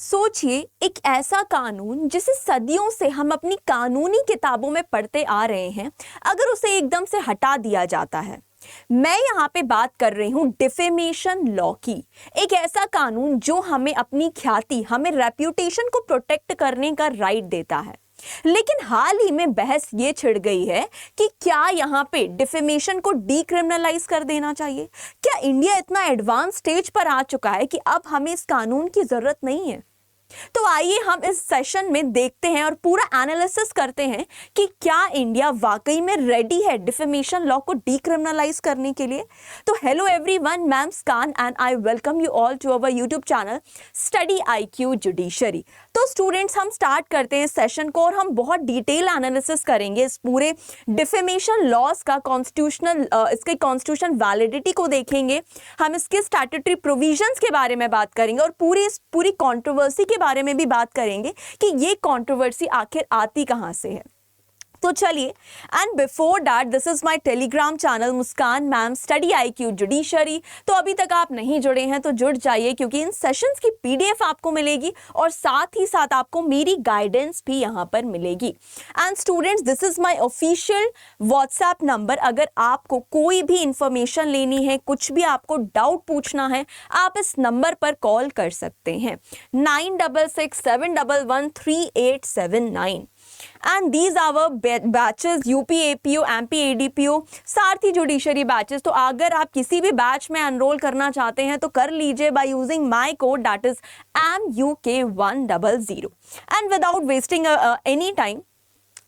सोचिए एक ऐसा कानून जिसे सदियों से हम अपनी कानूनी किताबों में पढ़ते आ रहे हैं, अगर उसे एकदम से हटा दिया जाता है। मैं यहाँ पे बात कर रही हूँ डिफेमेशन लॉ की। एक ऐसा कानून जो हमें अपनी ख्याति, हमें रेप्यूटेशन को प्रोटेक्ट करने का राइट देता है। लेकिन हाल ही में बहस ये छिड़ गई है कि क्या यहाँ पे डिफेमेशन को डीक्रिमिनलाइज कर देना चाहिए। क्या इंडिया इतना एडवांस स्टेज पर आ चुका है कि अब हमें इस कानून की जरूरत नहीं है? तो आइए हम इस सेशन में देखते हैं और पूरा एनालिसिस करते हैं कि क्या इंडिया वाकई में रेडी है डिफेमेशन लॉ को डीक्रिमिनलाइज करने के लिए। तो हेलो एवरीवन, मैं am Muskan and I welcome you all to our YouTube channel study IQ judiciary. तो स्टूडेंट्स, हम स्टार्ट करते हैं इस सेशन को और हम बहुत डिटेल एनालिसिस करेंगे इस पूरे डिफेमेशन लॉज का, इसके कॉन्स्टिट्यूशन वैलिडिटी को देखेंगे, हम इसके स्टैट्यूटरी प्रोविजंस के बारे में बात करेंगे और पूरी कंट्रोवर्सी के बारे में भी बात करेंगे कि ये कंट्रोवर्सी आखिर आती कहां से है। तो चलिए, and before that this is my Telegram channel Muskan ma'am study IQ judiciary. तो अभी तक आप नहीं जुड़े हैं तो जुड़ जाइए, क्योंकि इन सेशंस की PDF आपको मिलेगी और साथ ही साथ आपको मेरी गाइडेंस भी यहाँ पर मिलेगी। And students, this is my official WhatsApp number. अगर आपको कोई भी इंफॉर्मेशन लेनी है, कुछ भी आपको डाउट पूछना है, आप इस नंबर पर कॉल कर सकते हैं 9667113879। And these are our batches UP APO, MP ADPO, Sarathi judiciary batches. तो अगर आप किसी भी बैच में एनरोल करना चाहते हैं तो कर लीजिए by using my code, that is MUK100। And without wasting any time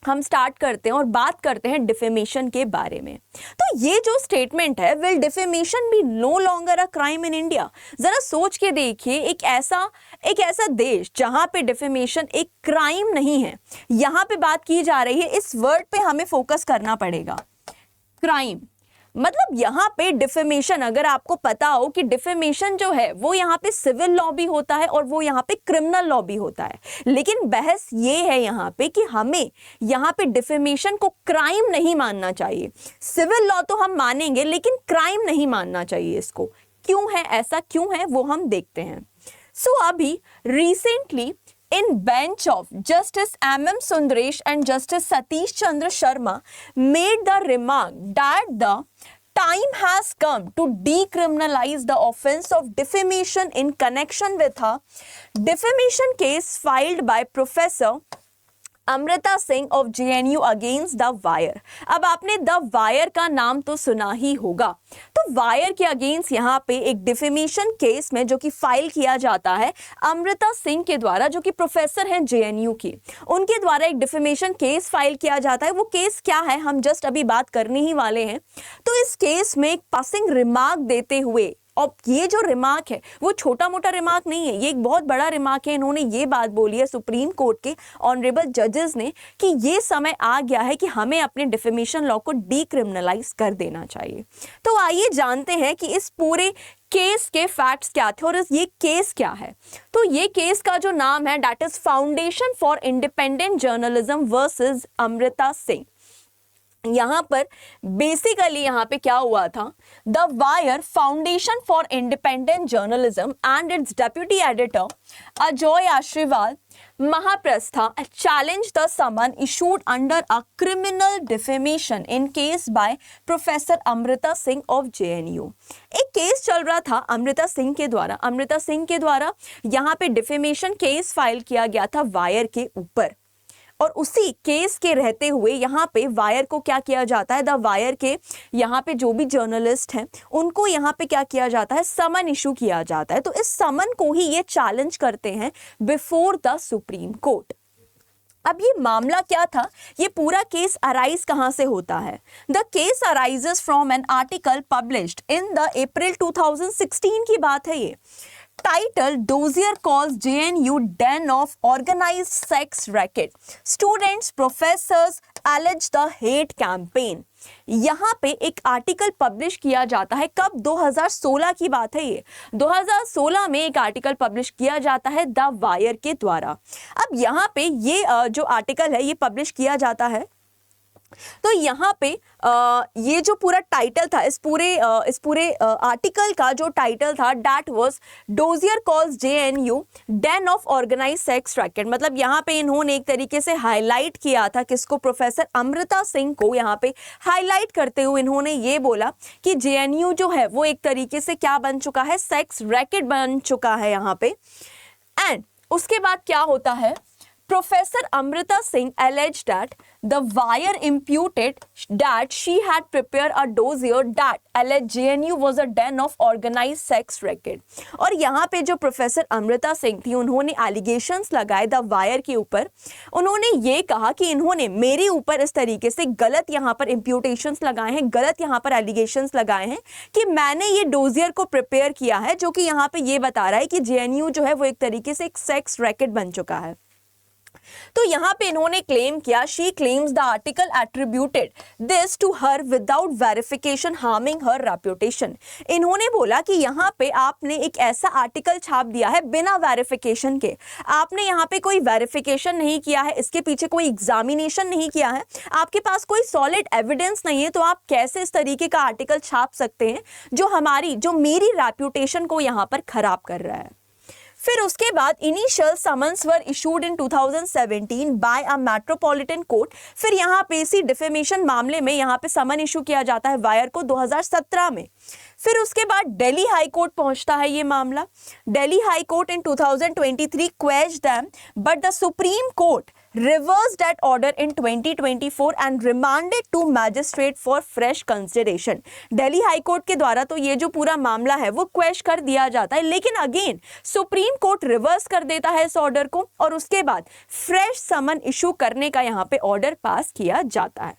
हम स्टार्ट करते हैं और बात करते हैं डिफेमेशन के बारे में। तो ये जो स्टेटमेंट है, will defamation be no longer a crime in India. जरा सोच के देखिए, एक ऐसा देश जहां पे डिफेमेशन एक क्राइम नहीं है, यहां पे बात की जा रही है। इस वर्ड पे हमें फोकस करना पड़ेगा, क्राइम। मतलब यहाँ पे डिफेमेशन, अगर आपको पता हो कि डिफेमेशन जो है वो यहाँ पे सिविल लॉ भी होता है और वो यहाँ पे क्रिमिनल लॉ भी होता है, लेकिन बहस ये है यहाँ पे कि हमें यहाँ पे डिफेमेशन को क्राइम नहीं मानना चाहिए। सिविल लॉ तो हम मानेंगे लेकिन क्राइम नहीं मानना चाहिए इसको। क्यों है ऐसा, क्यों है वो हम देखते हैं। सो अभी recently in bench of Justice MM Sundaresh and Justice Satish Chandra Sharma made the remark that the time has come to decriminalize the offense of defamation in connection with a defamation case filed by Professor Amrita Singh of JNU against the wire. अब आपने the wire का नाम तो सुना ही होगा। तो wire के against यहाँ पे एक डिफेमेशन केस में जो कि फाइल किया जाता है अमृता सिंह के द्वारा, जो कि प्रोफेसर हैं JNU की, उनके द्वारा एक डिफेमेशन केस फाइल किया जाता है। वो केस क्या है हम जस्ट अभी बात करने ही वाले हैं। तो इस केस में एक पासिंग रिमार्क देते हुए, और ये जो रिमार्क है वो छोटा मोटा रिमार्क नहीं है, ये एक बहुत बड़ा रिमार्क है। इन्होंने ये बात बोली है सुप्रीम कोर्ट के ऑनरेबल जजेस ने कि ये समय आ गया है कि हमें अपने डिफेमेशन लॉ को डीक्रिमिनलाइज कर देना चाहिए। तो आइए जानते हैं कि इस पूरे केस के फैक्ट्स क्या थे और ये केस क्या है। तो ये केस का जो नाम है that is Foundation for Independent Journalism versus Amrita Singh. यहाँ पर बेसिकली यहाँ पे क्या हुआ था, the Wire Foundation for Independent Journalism and its deputy editor Ajay Ashirwad Mahaprashasta challenge the summon issued under a criminal defamation in case by professor Amrita Singh of JNU। एक केस चल रहा था अमृता सिंह के द्वारा यहाँ पे डिफेमेशन केस फाइल किया गया था वायर के ऊपर, और उसी केस के रहते हुए यहाँ पे वायर को क्या किया जाता है, द वायर के यहाँ पे जो भी जर्नलिस्ट हैं उनको यहाँ पे क्या किया जाता है, समन इशू किया जाता है। तो इस समन को ही ये चैलेंज करते हैं बिफोर द सुप्रीम कोर्ट। अब ये मामला क्या था, ये पूरा केस अराइज कहां से होता है। The case arises from an article published in the April 2016 की बात है। ये title dossier calls JNU den of organized sex racket, students professors allege the hate campaign। यहाँ पे एक आर्टिकल पब्लिश किया जाता है, कब, 2016 की बात है। ये 2016 में एक आर्टिकल पब्लिश किया जाता है द वायर के द्वारा। अब यहाँ पे ये जो आर्टिकल है ये पब्लिश किया जाता है तो यहाँ पे ये जो पूरा टाइटल था, इस पूरे आर्टिकल का जो टाइटल था, that was dossier calls JNU den of organise sex racket. मतलब यहाँ पे इन्होंने एक तरीके से हाईलाइट किया था किसको, प्रोफेसर अमृता सिंह को यहाँ पे हाईलाइट करते हुए इन्होंने ये बोला कि जेएनयू जो है वो एक तरीके से क्या बन चुका है, सेक्स रैकेट बन चुका है यहाँ पे। एंड उसके बाद क्या होता है, Professor Amrita Singh alleged that the wire imputed that she had prepared a dossier that alleged JNU was a den of organized sex racket। और यहाँ पे जो प्रोफेसर अमृता सिंह थी उन्होंने एलिगेशंस लगाए द वायर के ऊपर। उन्होंने ये कहा कि इन्होंने मेरे ऊपर इस तरीके से गलत यहाँ पर इम्प्यूटेशंस लगाए हैं, गलत यहाँ पर एलिगेशंस लगाए हैं कि मैंने ये डोजियर को प्रिपेयर किया है, जो कि यहाँ पे ये बता रहा है कि JNU जो है वो एक तरीके से एक सेक्स रैकेट बन चुका है। तो यहाँ पे इन्होंने क्लेम किया, she claims the article attributed this to her without verification harming her reputation. इन्होंने बोला कि यहाँ पे आपने एक ऐसा आर्टिकल छाप दिया है बिना वेरिफिकेशन के, आपने यहाँ पे कोई वेरिफिकेशन नहीं किया है, इसके पीछे कोई एग्जामिनेशन नहीं किया है, आपके पास कोई सॉलिड एविडेंस नहीं है, तो आप कैसे इस तरीके का आर्टिकल छाप सकते हैं जो मेरी रेप्यूटेशन को यहाँ पर खराब कर रहा है। फिर उसके बाद initial summons were issued in 2017 by a metropolitan court. फिर यहाँ पे इसी डिफेमेशन मामले में यहाँ पे समन इशू किया जाता है वायर को 2017 में। फिर उसके बाद दिल्ली हाई कोर्ट पहुंचता है ये मामला। Delhi high court in 2023 quashed them but the supreme Court reversed that order in 2024 and remanded to magistrate for fresh consideration। Delhi high court के द्वारा तो ये जो पूरा मामला है वो क्वेश कर दिया जाता है, लेकिन अगेन सुप्रीम कोर्ट रिवर्स कर देता है इस ऑर्डर को और उसके बाद फ्रेश समन इशू करने का यहाँ पे ऑर्डर पास किया जाता है।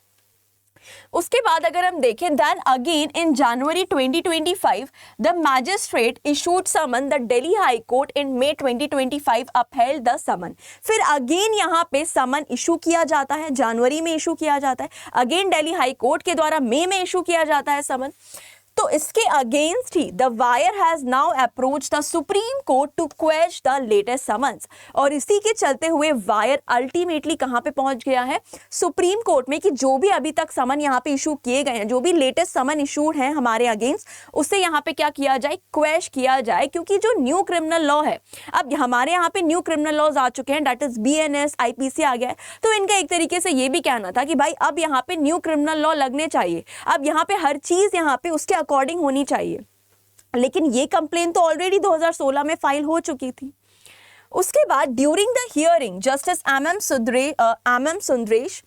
उसके बाद अगर हम देखें, then again in January 2025 the magistrate issued summon, the Delhi high court in May 2025 upheld the summon. फिर अगेन यहाँ पे समन इशू किया जाता है, जनवरी में इशू किया जाता है, अगेन दिल्ली हाई कोर्ट के द्वारा मई में इशू किया जाता है समन। तो इसके अगेंस्ट ही the Wire has now approach the supreme court to quash the latest summons. और इसी के चलते हुए वायर अल्टीमेटली कहां पे पहुंच गया है, सुप्रीम कोर्ट में, कि जो भी अभी तक समन यहां पे इशू किए गए हैं, जो भी लेटेस्ट समन इशूड हैं हमारे अगेंस्ट, उससे यहां पे क्या किया जाए, क्वेश किया जाए। क्योंकि जो न्यू क्रिमिनल लॉ है, अब हमारे यहाँ पे न्यू क्रिमिनल लॉज आ चुके हैं, दैट इज BNS IPC आ गया है। तो इनका एक तरीके से ये भी कहना था कि भाई अब यहाँ पे न्यू क्रिमिनल लॉ लगने चाहिए, अब यहाँ पे हर चीज यहाँ पे उसके अकॉर्डिंग होनी चाहिए। लेकिन ये कंप्लेन तो ऑलरेडी 2016 में फाइल हो चुकी थी। उसके बाद during the hearing justice MM Sundresh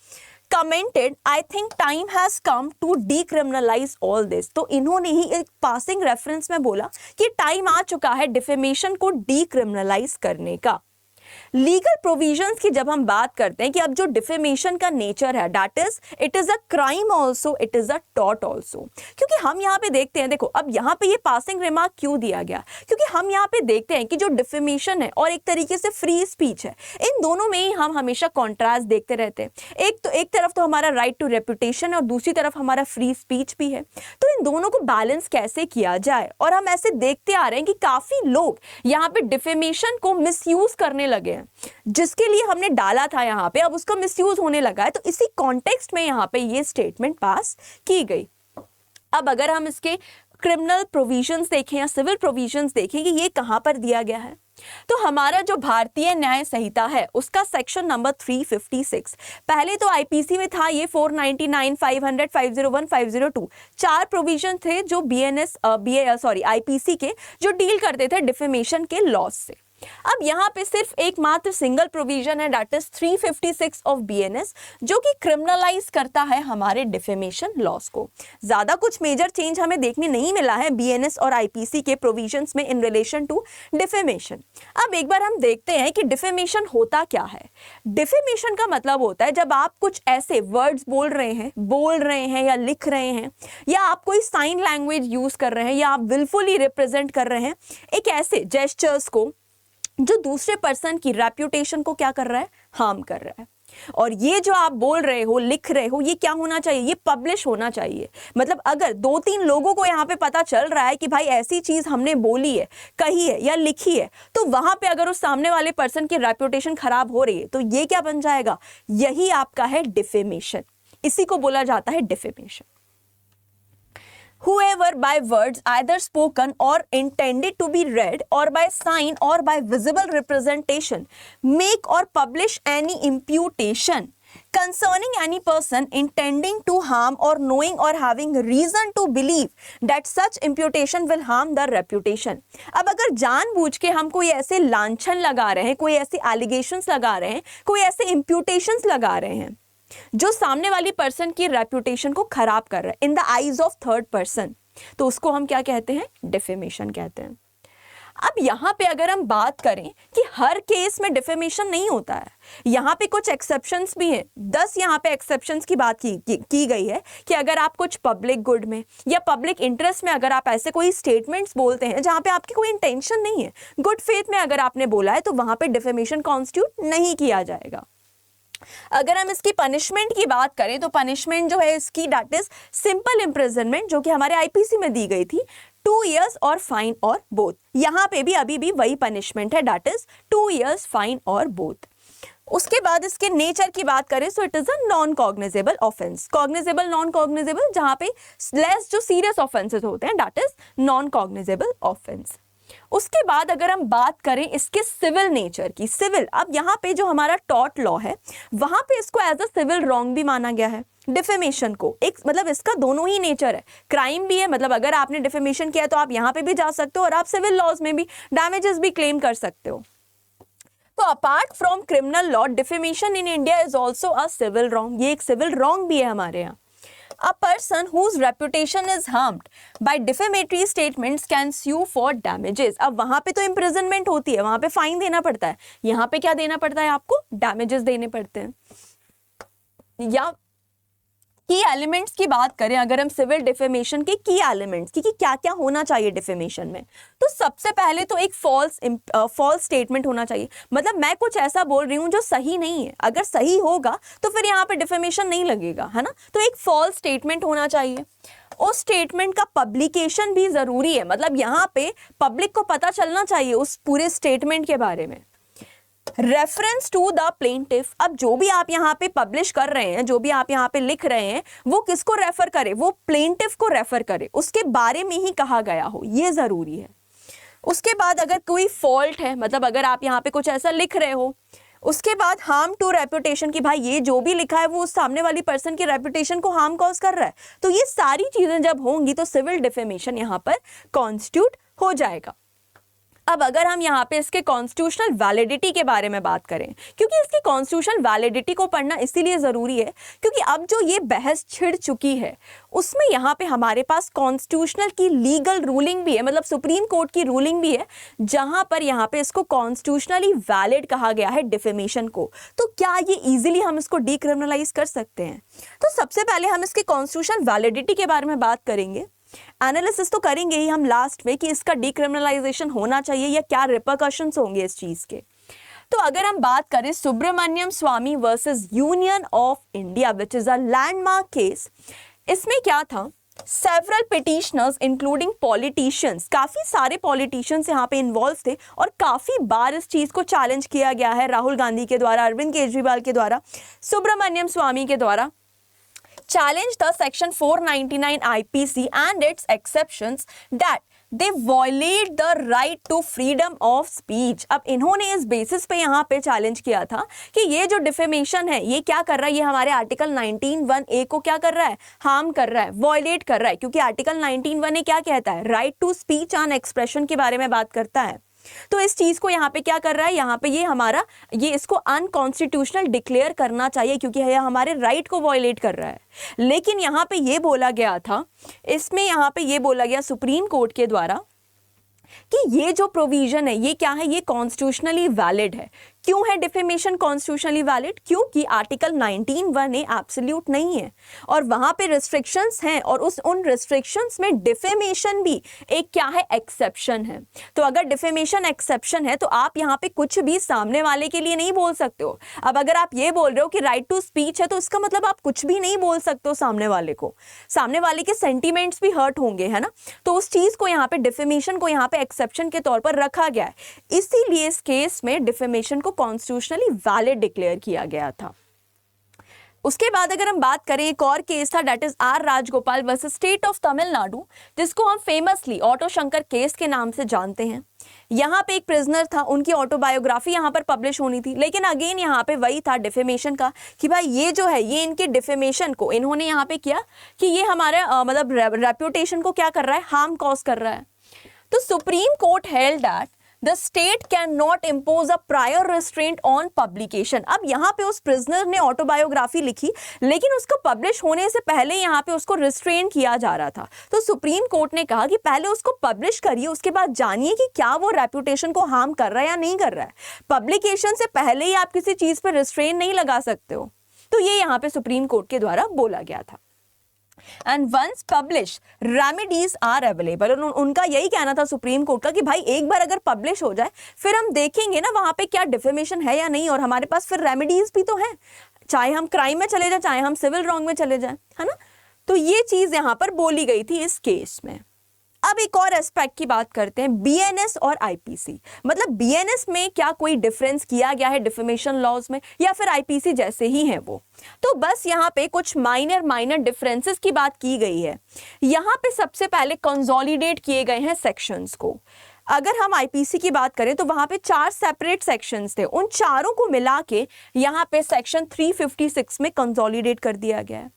commented, I think time has come to decriminalize all this। तो इन्होंने ही एक पासिंग रेफरेंस में बोला कि टाइम आ चुका है डिफेमेशन को डीक्रिमिनलाइज करने का। लीगल प्रोविजंस की जब हम बात करते हैं कि अब जो डिफेमेशन का नेचर है, that is it is a crime also, it is a tort also. क्योंकि हम यहाँ पे देखते हैं, देखो अब यहाँ पे ये पासिंग रिमार्क क्यों दिया गया, क्योंकि हम यहाँ पे देखते हैं कि जो डिफेमेशन है और एक तरीके से फ्री स्पीच है, इन दोनों में ही हम हमेशा कॉन्ट्रास्ट देखते रहते हैं। एक तरफ तो हमारा राइट टू रेपुटेशन है और दूसरी तरफ हमारा फ्री स्पीच भी है। तो इन दोनों को बैलेंस कैसे किया जाए, और हम ऐसे देखते आ रहे हैं कि काफी लोग यहाँ पे डिफेमेशन को मिसयूज करने लगे हैं, जिसके लिए हमने डाला था यहाँ पे, अब उसका मिसयूज होने लगा है। तो इसी कॉन्टेक्स्ट में यहाँ पे ये स्टेटमेंट पास की गई। अब अगर हम इसके क्रिमिनल प्रोविजंस देखें या सिविल प्रोविजंस देखें कि ये कहाँ पर दिया गया है, तो हमारा जो भारतीय न्याय संहिता है उसका सेक्शन नंबर 356, पहले तो आईपीसी में था ये 499, 500, 501, 502, 4 प्रोविजन थे जो आईपीसी के, जो डील करते थे डिफेमेशन के लॉस से। अब यहाँ पे सिर्फ एकमात्र सिंगल प्रोविजन है, दैट इज 356 ऑफ BNS, जो कि क्रिमिनलाइज करता है हमारे डिफेमेशन लॉस को। ज्यादा कुछ मेजर चेंज हमें देखने नहीं मिला है BNS और IPC के प्रोविजंस में इन रिलेशन टू डिफेमेशन। अब एक बार हम देखते हैं कि डिफेमेशन होता क्या है। डिफेमेशन का मतलब होता है जब आप कुछ ऐसे वर्ड्स बोल रहे हैं या लिख रहे हैं, या आप कोई साइन लैंग्वेज यूज कर रहे हैं, या आप विलफुली रिप्रेजेंट कर रहे हैं एक ऐसे जेस्चर्स को जो दूसरे पर्सन की रेप्यूटेशन को क्या कर रहा है, हार्म कर रहा है। और ये जो आप बोल रहे हो, लिख रहे हो, ये क्या होना चाहिए, ये पब्लिश होना चाहिए। मतलब अगर 2-3 लोगों को यहाँ पे पता चल रहा है कि भाई ऐसी चीज हमने बोली है, कही है या लिखी है, तो वहां पे अगर उस सामने वाले पर्सन की रेप्यूटेशन खराब हो रही है, तो ये क्या बन जाएगा, यही आपका है डिफेमेशन। इसी को बोला जाता है defamation. Whoever by words either spoken or intended to be read or by sign or by visible representation make or publish any imputation concerning any person intending to harm or knowing or having reason to believe that such imputation will harm the reputation। अब अगर जानबूझ के हम कोई ऐसे लांछन लगा रहे हैं, कोई ऐसे एलिगेशंस लगा रहे हैं, कोई ऐसे इम्प्यूटेशंस लगा रहे हैं जो सामने वाली पर्सन की रेपुटेशन को खराब कर रहा है in the eyes of third person, तो उसको हम क्या कहते हैं? डिफेमेशन कहते हैं। अब यहाँ पे अगर हम बात करें कि हर केस में डिफेमेशन नहीं होता है, यहाँ पे कुछ एक्सेप्शंस भी हैं। 10 यहाँ पे एक्सेप्शंस की बात की गई है कि अगर आप कुछ पब्लिक गुड में या पब्लिक इंटरेस्ट में अगर आप ऐसे कोई स्टेटमेंट्स बोलते हैं जहाँ पे आपकी कोई इंटेंशन नहीं है, गुड फेथ में अगर आपने बोला है, तो वहाँ पे डिफेमेशन कॉन्स्टिट्यूट नहीं किया जाएगा। अगर हम इसकी पनिशमेंट की बात करें तो पनिशमेंट जो है इसकी दैट इज सिंपल इम्प्रिजनमेंट, जो कि हमारे आईपीसी में दी गई थी, 2 years और फाइन और बोथ। यहाँ पे भी अभी भी वही पनिशमेंट है, दैट इज 2 years फाइन और बोथ। उसके बाद इसके नेचर की बात करें तो it is a non cognizable offence. Cognizable, non cognizable, जहाँ पे लेस जो सीरियस ऑफेंसेस होते हैं that is non cognizable offence. उसके बाद अगर हम बात करें इसके सिविल नेचर की, सिविल, अब यहाँ पे जो हमारा टॉर्ट लॉ है वहां पे इसको एज अ सिविल रॉन्ग भी माना गया है डिफेमेशन को। एक मतलब इसका दोनों ही नेचर है, क्राइम भी है, मतलब अगर आपने डिफेमेशन किया तो आप यहाँ पे भी जा सकते हो और आप सिविल लॉज में भी डैमेजेस भी क्लेम कर सकते हो। तो apart from criminal law, defamation in India is also a civil wrong. ये एक सिविल रॉन्ग भी है हमारे यहाँ। A person whose reputation is harmed by defamatory statements can sue for damages। अब वहां पे तो imprisonment होती है, वहां पे फाइन देना पड़ता है, यहाँ पे क्या देना पड़ता है? आपको damages देने पड़ते हैं। या की एलिमेंट्स की बात करें अगर हम सिविल डिफेमेशन के की एलिमेंट्स की, क्या क्या होना चाहिए डिफेमेशन में, तो सबसे पहले तो एक फॉल्स स्टेटमेंट होना चाहिए। मतलब मैं कुछ ऐसा बोल रही हूँ जो सही नहीं है, अगर सही होगा तो फिर यहाँ पे डिफेमेशन नहीं लगेगा, है ना। तो एक फॉल्स स्टेटमेंट होना चाहिए। उस स्टेटमेंट का पब्लिकेशन भी जरूरी है, मतलब यहाँ पे पब्लिक को पता चलना चाहिए उस पूरे स्टेटमेंट के बारे में। रेफरेंस टू द प्लेंटिफ, अब जो भी आप यहाँ पे पब्लिश कर रहे हैं, जो भी आप यहाँ पे लिख रहे हैं, वो किसको रेफर करे? वो प्लेंटिफ को रेफर करे, उसके बारे में ही कहा गया हो, ये जरूरी है। उसके बाद अगर कोई फॉल्ट है, मतलब अगर आप यहाँ पे कुछ ऐसा लिख रहे हो, उसके बाद हार्म टू रेपुटेशन की भाई ये जो भी लिखा है वो उस सामने वाली पर्सन की रेपुटेशन को हार्म कॉज कर रहा है, तो ये सारी चीजें जब होंगी तो सिविल डिफेमेशन यहाँ पर कॉन्स्टिट्यूट हो जाएगा। अब अगर हम यहाँ पे इसके कॉन्स्टिट्यूशनल वैलिडिटी के बारे में बात करें, क्योंकि इसकी कॉन्स्टिट्यूशनल वैलिडिटी को पढ़ना इसीलिए जरूरी है क्योंकि अब जो ये बहस छिड़ चुकी है उसमें यहाँ पे हमारे पास कॉन्स्टिट्यूशनल की लीगल रूलिंग भी है, मतलब सुप्रीम कोर्ट की रूलिंग भी है, जहां पर यहाँ पे इसको कॉन्स्टिट्यूशनली वैलिड कहा गया है डिफेमेशन को। तो क्या ये इजीली हम इसको डीक्रिमिनलाइज कर सकते हैं? तो सबसे पहले हम इसके कॉन्स्टिट्यूशनल वैलिडिटी के बारे में बात करेंगे। एनालिसिस तो करेंगे ही हम लास्ट में कि इसका डीक्रिमिनलाइजेशन होना चाहिए या क्या रिपरकशंस होंगे इस चीज के। तो अगर हम बात करें Subramanian Swamy versus Union of India which is a landmark case, इसमें क्या था? सेवरल पिटिशनर्स इंक्लूडिंग पॉलिटिशियंस, काफी सारे पॉलिटिशियंस यहाँ पे इन्वॉल्व थे और काफी बार इस चीज को चैलेंज किया गया है राहुल गांधी के द्वारा, अरविंद केजरीवाल के द्वारा, सुब्रमण्यम स्वामी के द्वारा। Challenge the section 499 IPC and its exceptions that they violate the right to freedom of speech। अब इन्होंने इस बेसिस पे यहाँ पे चैलेंज किया था कि ये जो डिफेमेशन है ये क्या कर रहा है, ये हमारे आर्टिकल 19(1)(a) को क्या कर रहा है? हार्म कर रहा है, वॉयलेट कर रहा है, क्योंकि आर्टिकल 19(1)(a) क्या कहता है? Right to speech and expression के बारे में बात करता है। तो इस चीज को यहाँ पे क्या कर रहा है? यहाँ पे ये इसको अनकॉन्स्टिट्यूशनल डिक्लेयर करना चाहिए क्योंकि यह हमारे राइट को वॉयलेट कर रहा है। लेकिन यहाँ पे ये बोला गया था, इसमें यहाँ पे ये बोला गया सुप्रीम कोर्ट के द्वारा कि ये जो प्रोविजन है ये क्या है? ये कॉन्स्टिट्यूशनली वैलिड है। क्यों है डिफेमेशन कॉन्स्टिट्यूशनली वैलिड? क्योंकि आर्टिकल 19(1)(a) एब्सोल्यूट नहीं है और वहां पे रिस्ट्रिक्शंस हैं और उन रिस्ट्रिक्शंस में डिफेमेशन भी एक क्या है? एक्सेप्शन है। तो अगर डिफेमेशन एक्सेप्शन है तो आप यहाँ पे कुछ भी सामने वाले के लिए नहीं बोल सकते हो। अब अगर आप ये बोल रहे हो कि राइट टू स्पीच है तो इसका मतलब आप कुछ भी नहीं बोल सकते हो सामने वाले को, सामने वाले के सेंटिमेंट्स भी हर्ट होंगे, है ना। तो उस चीज को यहाँ पे डिफेमेशन को यहाँ पे एक्सेप्शन के तौर पर रखा गया है, इसीलिए इस केस में डिफेमेशन को कॉन्स्टिट्यूशनली वैलिड डिक्लेयर किया गया था। उसके बाद अगर हम बात करें, एक और केस था, that is R Rajagopal versus state of Tamil Nadu, जिसको हम फेमसली ऑटो शंकर केस के नाम से जानते हैं। यहाँ पे एक प्रिजनर था, उनकी ऑटोबायोग्राफी यहाँ पर पब्लिश होनी थी, लेकिन अगेन यहाँ पे वही था डिफेमेशन का कि भाई ये जो है ये इनके डिफेमेशन को इन्होंने यहाँ पे किया कि ये हमारे मतलब रेप्यूटेशन को क्या कर रहा है, हार्म कॉज कर रहा है। तो supreme court held that The state cannot impose a prior restraint on publication। अब यहाँ पे उस प्रिजनर ने ऑटोबायोग्राफी लिखी, लेकिन उसको पब्लिश होने से पहले यहाँ पे उसको रिस्ट्रेन किया जा रहा था। तो सुप्रीम कोर्ट ने कहा कि पहले उसको पब्लिश करिए, उसके बाद जानिए कि क्या वो रेप्यूटेशन को हार्म कर रहा है या नहीं कर रहा है। पब्लिकेशन से पहले ही आप किसी चीज पर रिस्ट्रेन नहीं लगा सकते हो। तो ये यहाँ पे सुप्रीम कोर्ट के द्वारा बोला गया था। And once publish remedies are available. उनका यही कहना था सुप्रीम कोर्ट का कि भाई एक बार अगर पब्लिश हो जाए फिर हम देखेंगे ना वहां पे क्या डिफेमेशन है या नहीं, और हमारे पास फिर रेमेडीज भी तो हैं, चाहे हम क्राइम में चले जाए चाहे हम सिविल रॉन्ग में चले जाए, है ना। तो ये चीज यहां पर बोली गई थी इस केस में। अब एक और एस्पेक्ट की बात करते हैं, बीएनएस और आईपीसी। मतलब बीएनएस में क्या कोई डिफरेंस किया गया है डिफेमेशन लॉज में, या फिर आईपीसी जैसे ही हैं वो। तो बस यहाँ पे कुछ माइनर डिफरेंसेस की बात की गई है। यहाँ पे सबसे पहले कंसोलिडेट किए गए हैं सेक्शंस को। अगर हम आईपीसी की बात करें तो वहां पे 4 सेपरेट सेक्शंस थे, उन चारों को मिला के यहाँ पे सेक्शन 356 में कंसोलिडेट कर दिया गया है।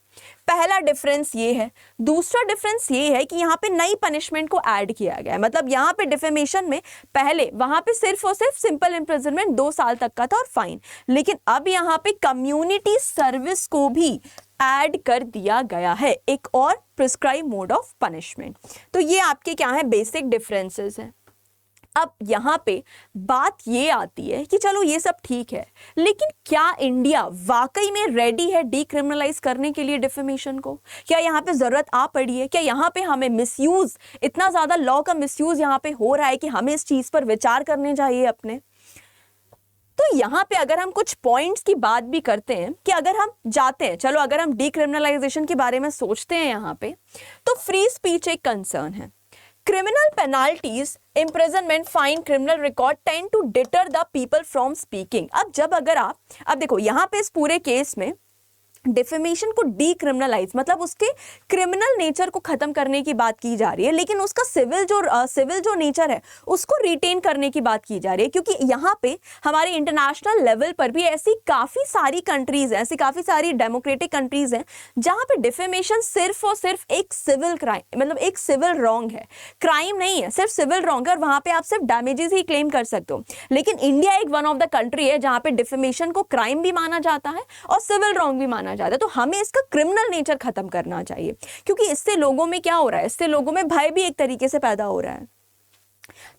पहला डिफरेंस ये है। दूसरा डिफरेंस ये है कि यहाँ पे नई पनिशमेंट को ऐड किया गया है। मतलब यहाँ पे डिफेमेशन में पहले वहां पे सिर्फ और सिर्फ सिंपल इम्प्रिजनमेंट 2 साल तक का था और फाइन, लेकिन अब यहाँ पे कम्युनिटी सर्विस को भी ऐड कर दिया गया है, एक और प्रिस्क्राइब मोड ऑफ पनिशमेंट। तो ये आपके क्या है, बेसिक डिफरेंसेस हैं। अब यहाँ पे बात ये आती है कि चलो ये सब ठीक है, लेकिन क्या इंडिया वाकई में रेडी है डीक्रिमिनलाइज करने के लिए डिफेमेशन को? क्या यहाँ पे जरूरत आ पड़ी है? क्या यहाँ पे हमें मिसयूज, इतना ज्यादा लॉ का मिसयूज यहाँ पे हो रहा है कि हमें इस चीज पर विचार करने चाहिए अपने? तो यहाँ पे अगर हम कुछ पॉइंट्स की बात भी करते हैं कि अगर हम जाते हैं, चलो अगर हम डीक्रिमिनलाइजेशन के बारे में सोचते हैं यहाँ पे, तो फ्री स्पीच एक कंसर्न है। Criminal penalties, imprisonment, fine, criminal record tend to deter the people from speaking। अब देखो यहाँ पे इस पूरे केस में डिफेमेशन को डीक्रिमिनलाइज मतलब उसके क्रिमिनल नेचर को खत्म करने की बात की जा रही है, लेकिन उसका सिविल जो नेचर है उसको रिटेन करने की बात की जा रही है। क्योंकि यहाँ पे हमारे इंटरनेशनल लेवल पर भी ऐसी काफ़ी सारी कंट्रीज हैं, ऐसी काफ़ी सारी डेमोक्रेटिक कंट्रीज हैं जहाँ पे डिफेमेशन सिर्फ और सिर्फ एक सिविल क्राइम, मतलब एक सिविल रॉन्ग है, क्राइम नहीं है, सिर्फ सिविल रॉन्ग है, और वहाँ पे आप सिर्फ डैमेजेस ही क्लेम कर सकते हो। लेकिन इंडिया एक वन ऑफ द कंट्री है जहाँ पे डिफेमेशन को क्राइम भी माना जाता है और सिविल रॉन्ग भी माना जाता है। तो हमें इसका क्रिमिनल नेचर खत्म करना चाहिए, क्योंकि इससे लोगों में क्या हो रहा है, इससे लोगों में भय भी एक तरीके से पैदा हो रहा है।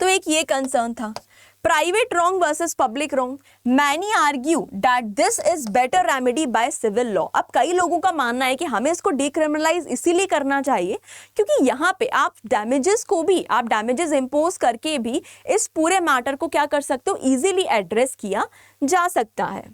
तो एक ये कंसर्न था। Private wrong versus public wrong, many argue that this is better remedy by civil law. अब कई लोगों का मानना है कि हमें इसको डीक्रिमिनलाइज इसीलिए करना चाहिए क्योंकि यहाँ पे आप डैमेजेस इंपोज करके भी इस पूरे मैटर को क्या कर सकते हो, इजीली एड्रेस किया जा सकता है।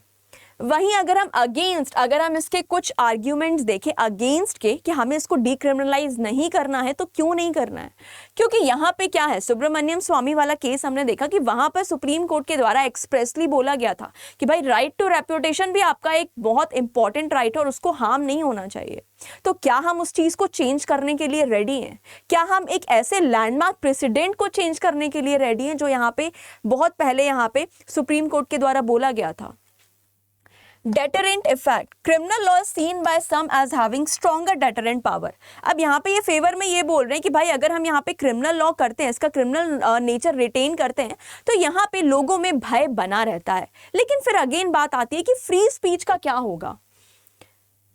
वहीं अगर हम इसके कुछ आर्ग्यूमेंट्स देखें अगेंस्ट के कि हमें इसको डीक्रिमिनलाइज नहीं करना है, तो क्यों नहीं करना है? क्योंकि यहाँ पे क्या है, सुब्रमण्यम स्वामी वाला केस हमने देखा कि वहां पर सुप्रीम कोर्ट के द्वारा एक्सप्रेसली बोला गया था कि भाई राइट टू रेप्यूटेशन भी आपका एक बहुत इंपॉर्टेंट राइट है और उसको हार्म नहीं होना चाहिए। तो क्या हम उस चीज को चेंज करने के लिए रेडी हैं? क्या हम एक ऐसे लैंडमार्क प्रेसिडेंट को चेंज करने के लिए रेडी हैं जो यहाँ पे बहुत पहले यहाँ पे सुप्रीम कोर्ट के द्वारा बोला गया था? Deterrent effect, criminal law seen by some as having stronger deterrent power. अब यहाँ पे ये फेवर में ये बोल रहे हैं कि भाई अगर हम यहाँ पे क्रिमिनल लॉ करते हैं, इसका क्रिमिनल नेचर रिटेन करते हैं, तो यहाँ पे लोगों में भय बना रहता है। लेकिन फिर अगेन बात आती है कि फ्री स्पीच का क्या होगा?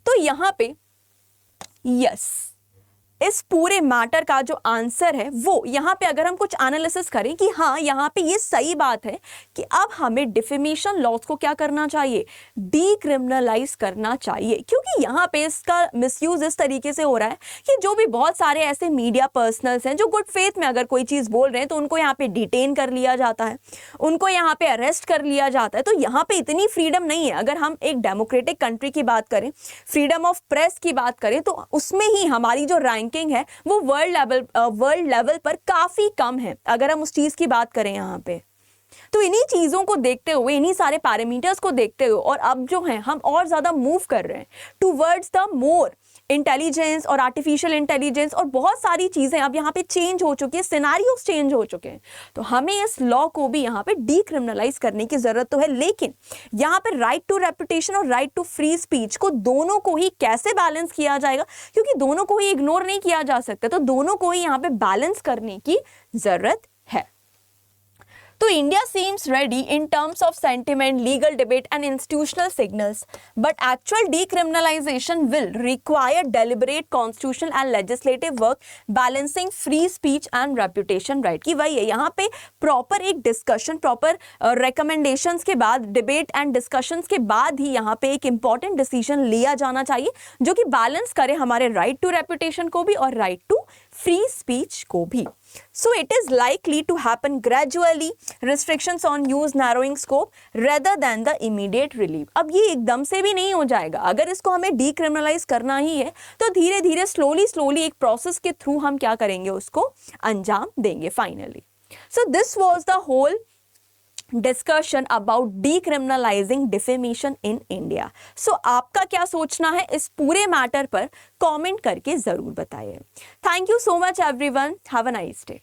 तो यहाँ पे यस, इस पूरे मैटर का जो आंसर है वो यहाँ पे अगर हम कुछ एनालिसिस करें कि हाँ यहाँ पे ये सही बात है कि अब हमें डिफेमेशन लॉज को क्या करना चाहिए, डीक्रिमिनलाइज करना चाहिए। क्योंकि यहाँ पे इसका मिसयूज इस तरीके से हो रहा है कि जो भी बहुत सारे ऐसे मीडिया पर्सनल्स हैं जो गुड फेथ में अगर कोई चीज़ बोल रहे हैं तो उनको यहाँ पे डिटेन कर लिया जाता है, उनको यहाँ पे अरेस्ट कर लिया जाता है। तो यहाँ पे इतनी फ्रीडम नहीं है। अगर हम एक डेमोक्रेटिक कंट्री की बात करें, फ्रीडम ऑफ प्रेस की बात करें, तो उसमें ही हमारी जो रैंकिंग है वो वर्ल्ड लेवल पर काफी कम है अगर हम उस चीज की बात करें यहाँ पे। तो इन्हीं चीज़ों को देखते हुए, इन्हीं सारे पैरामीटर्स को देखते हुए, और अब जो है हम और ज़्यादा मूव कर रहे हैं टूवर्ड्स द मोर इंटेलिजेंस और आर्टिफिशियल इंटेलिजेंस, और बहुत सारी चीज़ें अब यहाँ पे चेंज हो चुकी है, सिनारियोज चेंज हो चुके हैं। तो हमें इस लॉ को भी यहाँ पे डीक्रिमिनलाइज करने की ज़रूरत तो है, लेकिन यहाँ पे राइट टू रेपुटेशन और राइट टू फ्री स्पीच को, दोनों को ही कैसे बैलेंस किया जाएगा, क्योंकि दोनों को ही इग्नोर नहीं किया जा सकता, तो दोनों को ही यहाँ पे बैलेंस करने की ज़रूरत है। तो India seems ready in terms of sentiment, legal debate and institutional signals, but actual decriminalization will require deliberate constitutional and legislative work balancing free speech and reputation right। कि वही है, यहाँ पे प्रॉपर एक डिस्कशन, प्रॉपर recommendations के बाद, debate and discussions के बाद ही यहाँ पे एक इंपॉर्टेंट डिसीजन लिया जाना चाहिए जो कि बैलेंस करे हमारे राइट टू रेपुटेशन को भी और राइट टू फ्री स्पीच को भी। So it is likely to happen gradually, restrictions on use narrowing scope rather than the immediate relief। अब ये एकदम से भी नहीं हो जाएगा, अगर इसको हमें डीक्रिमिनलाइज करना ही है तो धीरे धीरे स्लोली एक प्रोसेस के थ्रू हम क्या करेंगे, उसको अंजाम देंगे finally. So this was the whole discussion about decriminalising defamation in India. So आपका क्या सोचना है इस पूरे मैटर पर, कमेंट करके जरूर बताइए। Thank you so much everyone, have a nice day.